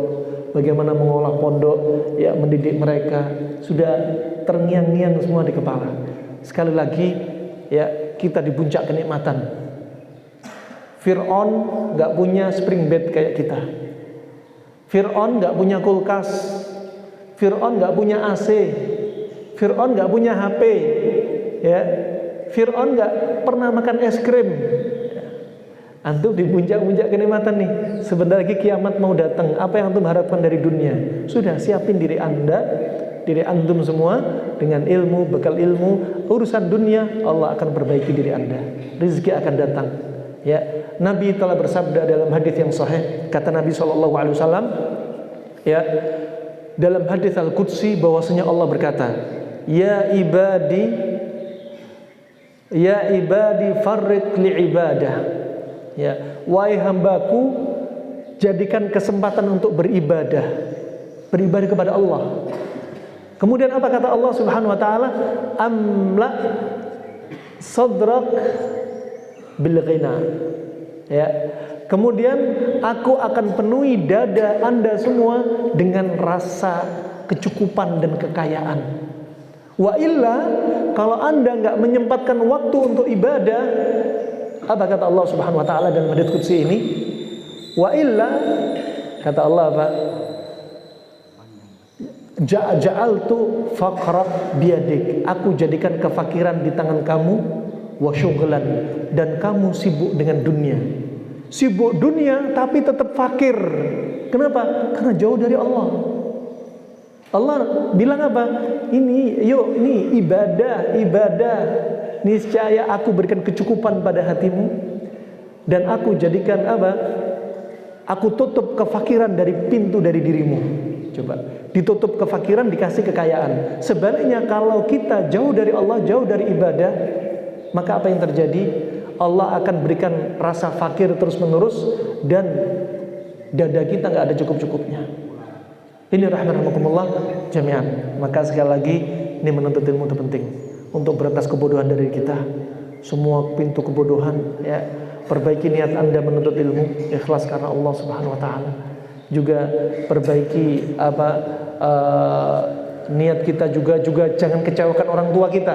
bagaimana mengolah pondok, ya, mendidik mereka. Sudah terngiang-ngiang semua di kepala. Sekali lagi, ya, kita di puncak kenikmatan. Fir'aun gak punya spring bed kayak kita. Fir'aun gak punya kulkas. Fir'aun gak punya AC. Fir'aun gak punya HP, ya. Fir'aun gak pernah makan es krim. Antum di puncak-puncak kenikmatan nih. Sebentar lagi kiamat mau datang. Apa yang antum harapkan dari dunia? Sudah siapin diri anda, diri antum semua dengan ilmu, bekal ilmu. Urusan dunia Allah akan perbaiki diri anda. Rezeki akan datang. Ya, Nabi telah bersabda dalam hadis yang sahih. Kata Nabi SAW, ya, dalam hadis Al-Qudsi, bahwasanya Allah berkata, Ya ibadi farriq li ibadah. Ya, wahai hambaku, jadikan kesempatan untuk beribadah kepada Allah. Kemudian apa kata Allah Subhanahu wa taala? Amla sadrak bil ghina. Ya. Kemudian aku akan penuhi dada anda semua dengan rasa kecukupan dan kekayaan. Wa illa, kalau anda nggak menyempatkan waktu untuk ibadah, apa kata Allah Subhanahu wa taala dalam hadits qudsi ini? Wa illa, kata Allah apa? Ja'altu faqrak biyadik. Aku jadikan kefakiran di tangan kamu, wa syughlan, dan kamu sibuk dengan dunia. Sibuk dunia tapi tetap fakir. Kenapa? Karena jauh dari Allah. Allah bilang apa? Ini ibadah. Niscaya aku berikan kecukupan pada hatimu, dan aku jadikan apa? Aku tutup kefakiran dari pintu dari dirimu. Coba, ditutup kefakiran, dikasih kekayaan. Sebaliknya kalau kita jauh dari Allah, jauh dari ibadah, maka apa yang terjadi? Allah akan berikan rasa fakir terus menerus, dan dada kita nggak ada cukup-cukupnya. Ini rahmatullah jami'an. Maka sekali lagi, ini menuntut ilmu itu penting untuk berantas kebodohan dari kita. Semua pintu kebodohan, ya, perbaiki niat Anda menuntut ilmu, ikhlas karena Allah Subhanahu wa taala. Juga perbaiki niat kita juga jangan kecewakan orang tua kita.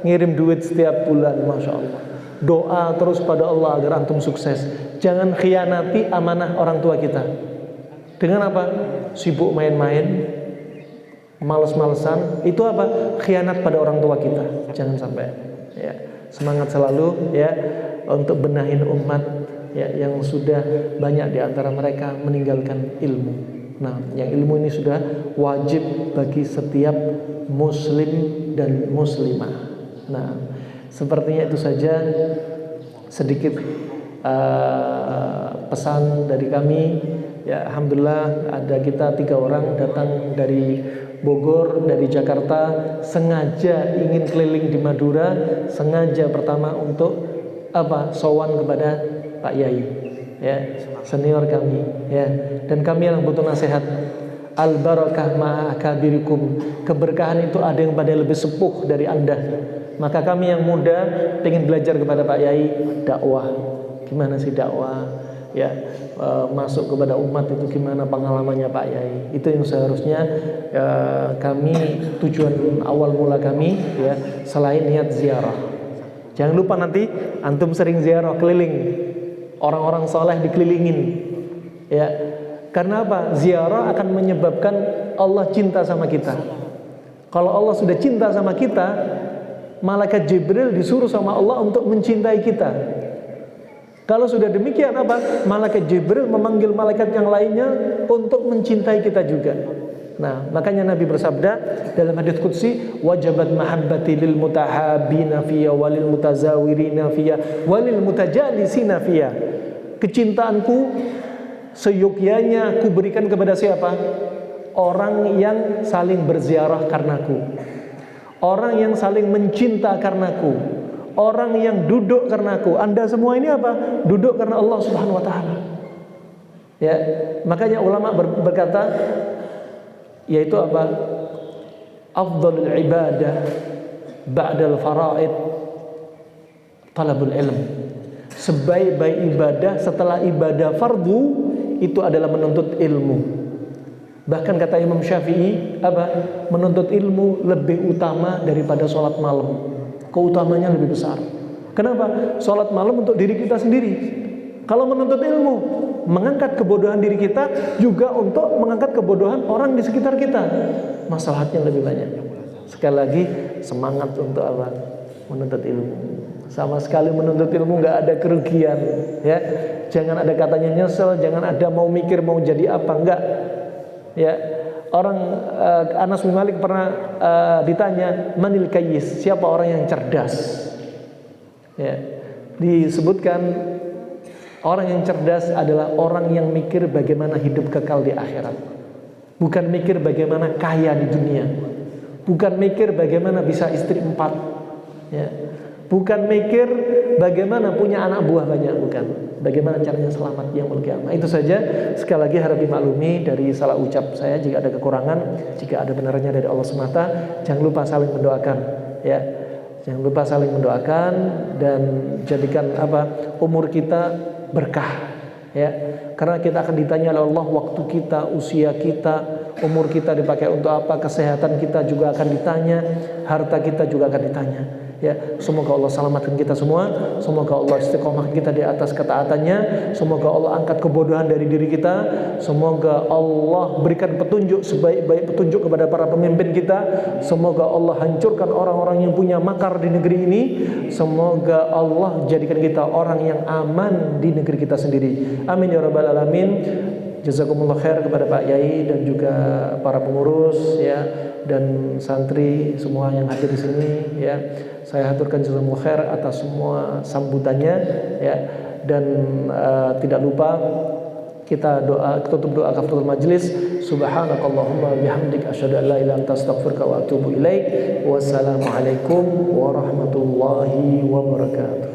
Ngirim duit setiap bulan, masya Allah. Doa terus pada Allah agar antum sukses. Jangan khianati amanah orang tua kita. Dengan apa? Sibuk main-main, males-malesan. Itu apa? Khianat pada orang tua kita. Jangan sampai. Ya, semangat selalu ya untuk benahin umat ya yang sudah banyak di antara mereka meninggalkan ilmu. Nah, yang ilmu ini sudah wajib bagi setiap muslim dan muslimah. Nah, sepertinya itu saja sedikit pesan dari kami. Ya, alhamdulillah ada kita 3 orang datang dari Bogor, dari Jakarta, sengaja ingin keliling di Madura, sengaja pertama untuk sowan kepada Pak Yai, ya, senior kami, ya, dan kami yang butuh nasihat. Al barakah ma'akabirikum, keberkahan itu ada yang pada lebih sepuh dari Anda. Maka kami yang muda ingin belajar kepada Pak Yai dakwah. Gimana sih dakwah? Ya, masuk kepada umat itu gimana pengalamannya Pak Yai? Itu yang seharusnya kami, tujuan awal mula kami, ya, selain niat ziarah. Jangan lupa nanti antum sering ziarah, keliling, orang-orang soleh dikelilingin, ya. Karena apa? Ziarah akan menyebabkan Allah cinta sama kita. Kalau Allah sudah cinta sama kita, malaikat Jibril disuruh sama Allah untuk mencintai kita. Kalau sudah demikian apa? Malaikat Jibril memanggil malaikat yang lainnya untuk mencintai kita juga. Nah, makanya Nabi bersabda dalam hadits qudsi, wajabat mahabbati lil mutahabbina fiyya walil mutazawirina fiyya walil mutajalisina fiyya. Kecintaanku seyogyanya ku berikan kepada siapa? Orang yang saling berziarah karenaku, orang yang saling mencinta karenaku, orang yang duduk karenaku. Anda semua ini apa? Duduk karena Allah Subhanahu wa taala. Ya, makanya ulama berkata, yaitu apa? Afdhalul ibadah ba'dal faraid talabul ilm. Sebaik-baik ibadah setelah ibadah fardu itu adalah menuntut ilmu. Bahkan kata Imam Syafi'i, apa? Menuntut ilmu lebih utama daripada sholat malam. Keutamanya lebih besar. Kenapa? Sholat malam untuk diri kita sendiri. Kalau menuntut ilmu, mengangkat kebodohan diri kita, juga untuk mengangkat kebodohan orang di sekitar kita. Masalahnya lebih banyak. Sekali lagi, semangat untuk apa? Menuntut ilmu. Sama sekali menuntut ilmu nggak ada kerugian, ya. Jangan ada katanya nyesel, jangan ada mau mikir mau jadi apa, enggak. Ya, orang Anas bin Malik pernah ditanya, manil kayyis, siapa orang yang cerdas? Ya, disebutkan orang yang cerdas adalah orang yang mikir bagaimana hidup kekal di akhirat, bukan mikir bagaimana kaya di dunia, bukan mikir bagaimana bisa istri 4, ya. Bukan mikir bagaimana punya anak buah banyak, bukan. Bagaimana caranya selamat yaumul qiyamah. Itu saja. Sekali lagi harap dimaklumi dari salah ucap saya jika ada kekurangan, jika ada benarnya dari Allah semata. Jangan lupa saling mendoakan, ya. Jangan lupa saling mendoakan dan jadikan umur kita berkah, ya. Karena kita akan ditanya oleh Allah waktu kita, usia kita, umur kita dipakai untuk apa, kesehatan kita juga akan ditanya, harta kita juga akan ditanya. Ya, semoga Allah selamatkan kita semua. Semoga Allah istiqomah kita di atas ketaatannya. Semoga Allah angkat kebodohan dari diri kita. Semoga Allah berikan petunjuk sebaik-baik petunjuk kepada para pemimpin kita. Semoga Allah hancurkan orang-orang yang punya makar di negeri ini. Semoga Allah jadikan kita orang yang aman di negeri kita sendiri. Amin ya rabbal alamin. Jazakumullah khair kepada Pak Yai dan juga para pengurus, ya, dan santri semua yang hadir di sini, ya. Saya haturkan jazakumullah khair atas semua sambutannya, ya. Dan tidak lupa kita tutup doa kafaratul majlis. Subhanakallahumma bihamdik asyhadu an la ilaha illa anta astaghfiruka wa atubu ilaik. Wassalamualaikum warahmatullahi wabarakatuh.